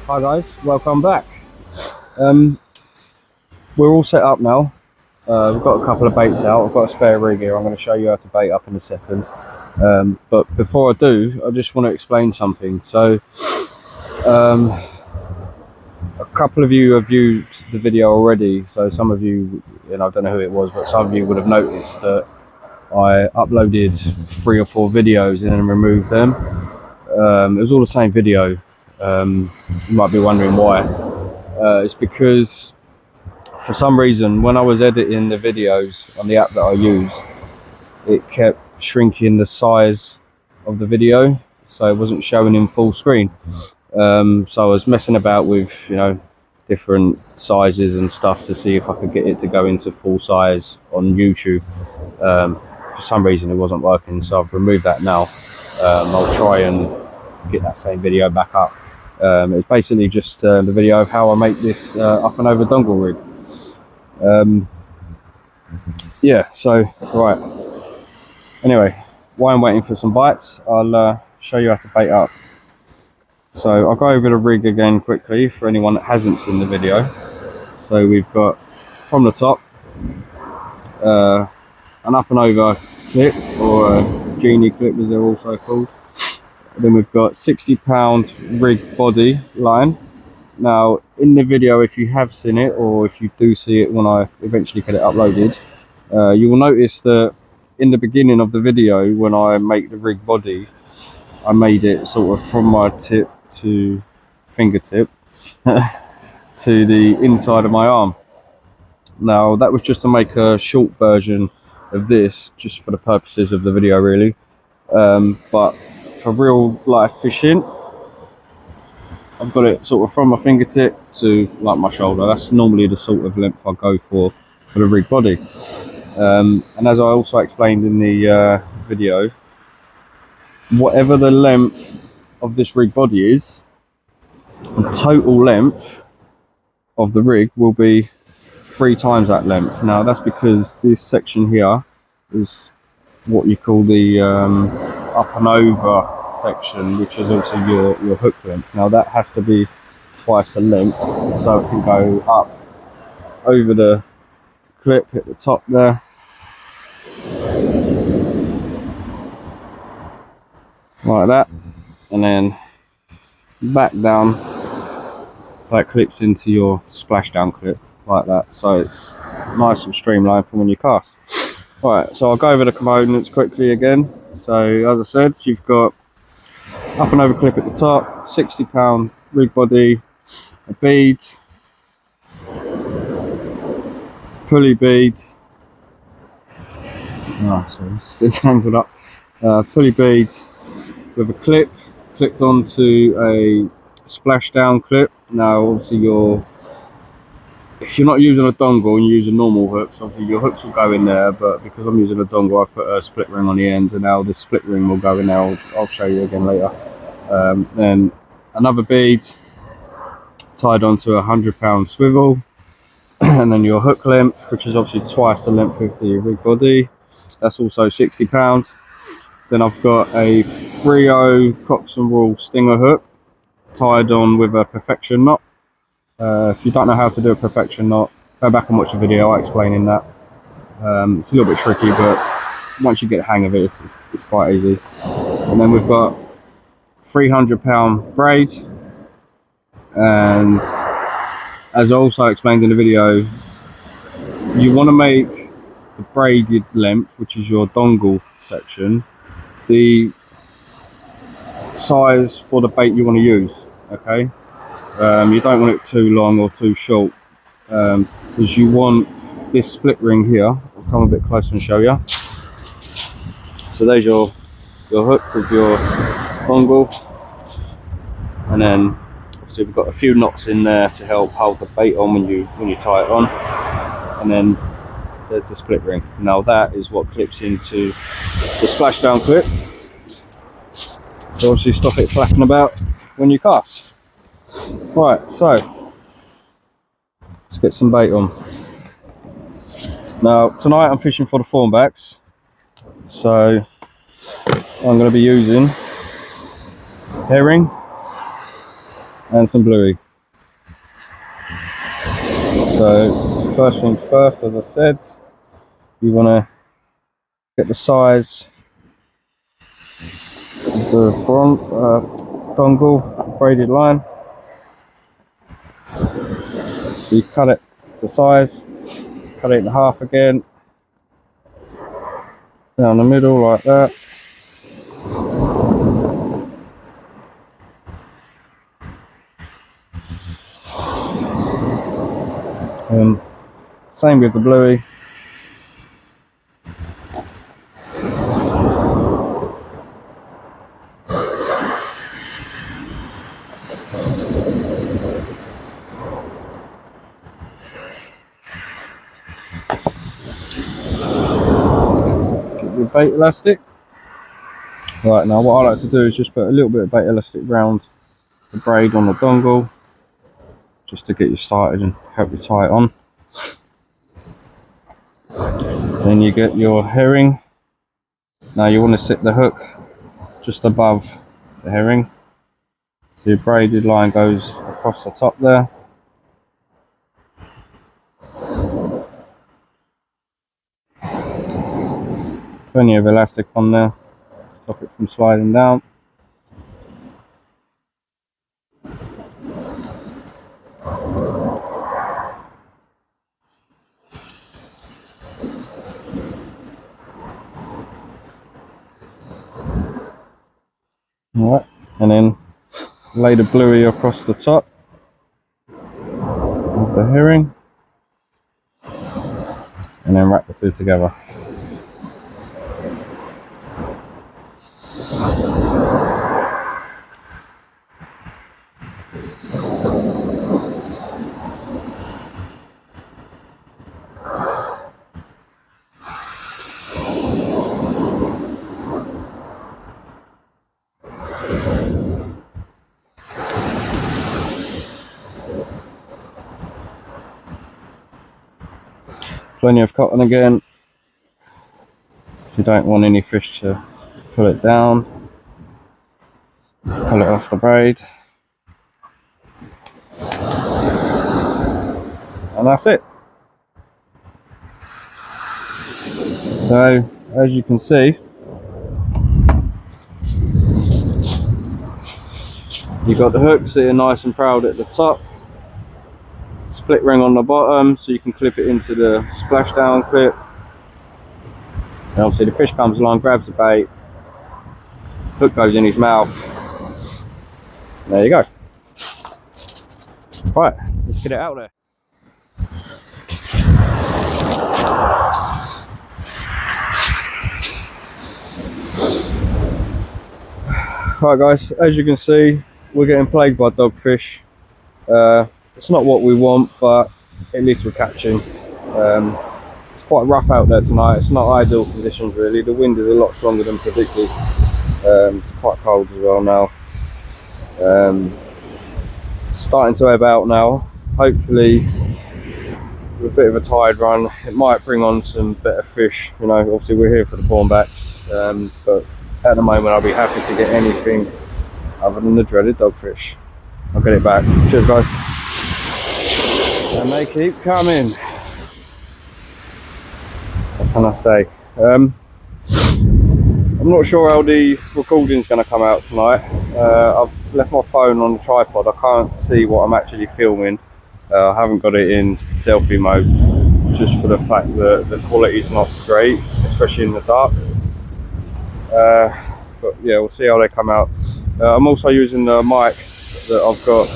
Hi guys, welcome back. We're all set up now. We've got a couple of baits out. I've got a spare rig here. I'm going to show you how to bait up in a second. But before I do, I just want to explain something. So, a couple of you have viewed the video already. So some of you, I don't know who it was, but some of you would have noticed that I uploaded 3 or 4 videos and then removed them. It was all the same video. You might be wondering why. It's because for some reason when I was editing the videos on the app that I use, it kept shrinking the size of the video, so it wasn't showing in full screen. So I was messing about with different sizes and stuff to see if I could get it to go into full size on YouTube. For some reason it wasn't working, so I've removed that now. I'll try and get that same video back up. It's basically just the video of how I make this up and over dongle rig. Yeah, so right, anyway, while I'm waiting for some bites, I'll show you how to bait up. So I'll go over the rig again quickly for anyone that hasn't seen the video. So we've got from the top an up and over clip, or a genie clip as they're also called. Then we've got 60-pound rig body line. Now in the video, if you have seen it, or if you do see it when I eventually get it uploaded, you will notice that in the beginning of the video, when I make the rig body, I made it sort of from my tip to fingertip to the inside of my arm. Now that was just to make a short version of this, just for the purposes of the video really. But for real life fishing, I've got it sort of from my fingertip to like my shoulder. That's normally the sort of length I go for the rig body. And as I also explained in the video, whatever the length of this rig body is, the total length of the rig will be 3 times that length. Now that's because this section here is what you call the up and over section, which is also your hook length. Now that has to be twice the length, so it can go up over the clip, hit the top there, like that, and then back down, so it clips into your splashdown clip like that, so it's nice and streamlined for when you cast. Right, so I'll go over the components quickly again. So as I said, you've got up and over clip at the top, 60-pound rig body, a bead, pulley bead, still tangled up, pulley bead with a clip clipped onto a splashdown clip. Now obviously if you're not using a dongle and you use a normal hook, so obviously your hooks will go in there, but because I'm using a dongle, I've put a split ring on the end, and now this split ring will go in there. I'll show you again later. Then another bead tied onto a 100-pound swivel, and then your hook length, which is obviously twice the length of the rig body, that's also 60 pounds. Then I've got a 3/0 Cox and Wool stinger hook tied on with a perfection knot. If you don't know how to do a perfection knot, go back and watch a video explaining that. It's a little bit tricky, but once you get the hang of it, it's quite easy. And then we've got 300-pound braid, and as I also explained in the video, you want to make the braided length, which is your dongle section, the size for the bait you want to use. Okay. You don't want it too long or too short, because you want this split ring here. I'll come a bit closer and show you. So there's your hook with your dongle, and then obviously we've got a few knots in there to help hold the bait on when you tie it on, and then there's the split ring. Now that is what clips into the splashdown clip, so obviously stop it flapping about when you cast. Right, so let's get some bait on. Now tonight I'm fishing for the thornbacks, so I'm going to be using herring, and some bluey. So first things first, as I said, you want to get the size of the front dongle braided line. So you cut it to size, cut it in half again, down the middle like that. And same with the bluey. Get your bait elastic. Right, now what I like to do is just put a little bit of bait elastic round the braid on the dongle, just to get you started and help you tie it on. Then you get your herring. Now you want to sit the hook just above the herring, so your braided line goes across the top there. Plenty of elastic on there, stop it from sliding down. Alright, and then lay the bluey across the top of the herring, and then wrap the two together. Plenty of cotton again. If you don't want any fish to pull it down, pull it off the braid, and that's it. So as you can see, you've got the hook sitting nice and proud at the top, split ring on the bottom so you can clip it into the splashdown clip, and obviously the fish comes along, grabs the bait, hook goes in his mouth, there you go. Right, let's get it out there. Right guys, as you can see, we're getting plagued by dogfish. It's not what we want, but at least we're catching. It's quite rough out there tonight. It's not ideal conditions really. The wind is a lot stronger than predicted. It's quite cold as well now. Starting to ebb out now. Hopefully with a bit of a tide run, it might bring on some better fish. You know, obviously we're here for the thornbacks, but at the moment I'll be happy to get anything other than the dreaded dogfish. I'll get it back. Cheers guys. And they keep coming. What can I say? I'm not sure how the recording's going to come out tonight. I've left my phone on the tripod. I can't see what I'm actually filming. I haven't got it in selfie mode, just for the fact that the quality is not great, especially in the dark. But yeah, we'll see how they come out. I'm also using the mic that I've got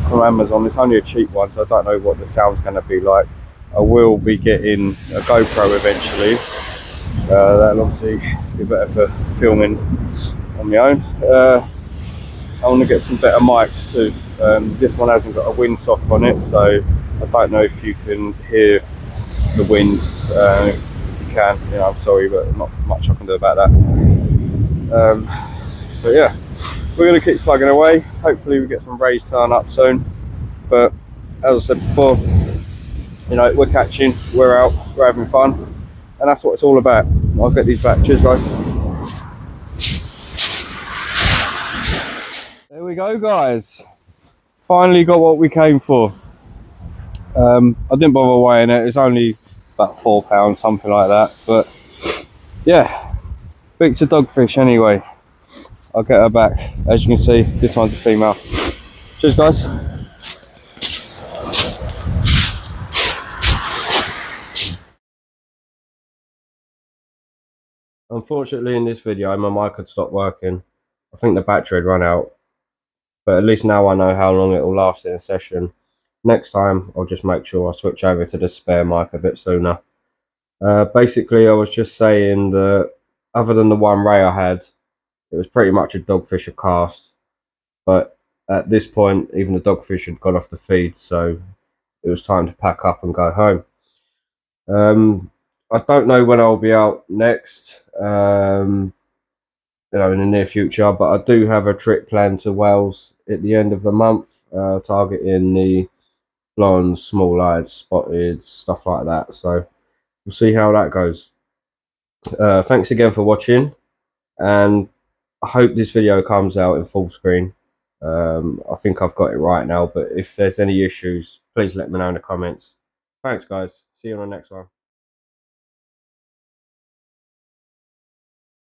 from Amazon. It's only a cheap one, so I don't know what the sound's going to be like. I will be getting a GoPro eventually. That'll obviously be better for filming on my own. I want to get some better mics too. This one hasn't got a windsock on it, so I don't know if you can hear the wind. If you can, you know, I'm sorry, but not much I can do about that. But yeah, we're going to keep plugging away. Hopefully we get some rays turn up soon. But as I said before, you know, we're catching, we're out, we're having fun, and that's what it's all about. I'll get these back. Cheers guys. There we go guys. finally got what we came for. I didn't bother weighing it. It's only about £4, something like that. But yeah, big to dogfish anyway. I'll get her back. As you can see, this one's a female. Cheers, guys. Unfortunately, in this video, my mic had stopped working. I think the battery had run out. But at least now I know how long it will last in a session. Next time, I'll just make sure I switch over to the spare mic a bit sooner. Basically, I was just saying that other than the one ray I had, it was pretty much a dogfisher cast. But at this point, even the dogfish had gone off the feed, so it was time to pack up and go home. I don't know when I'll be out next, in the near future, but I do have a trip planned to Wales at the end of the month, targeting the blonde, small-eyed, spotted, stuff like that. So we'll see how that goes. Thanks again for watching, and I hope this video comes out in full screen. I think I've got it right now, but if there's any issues, please let me know in the comments. Thanks, guys. See you on the next one.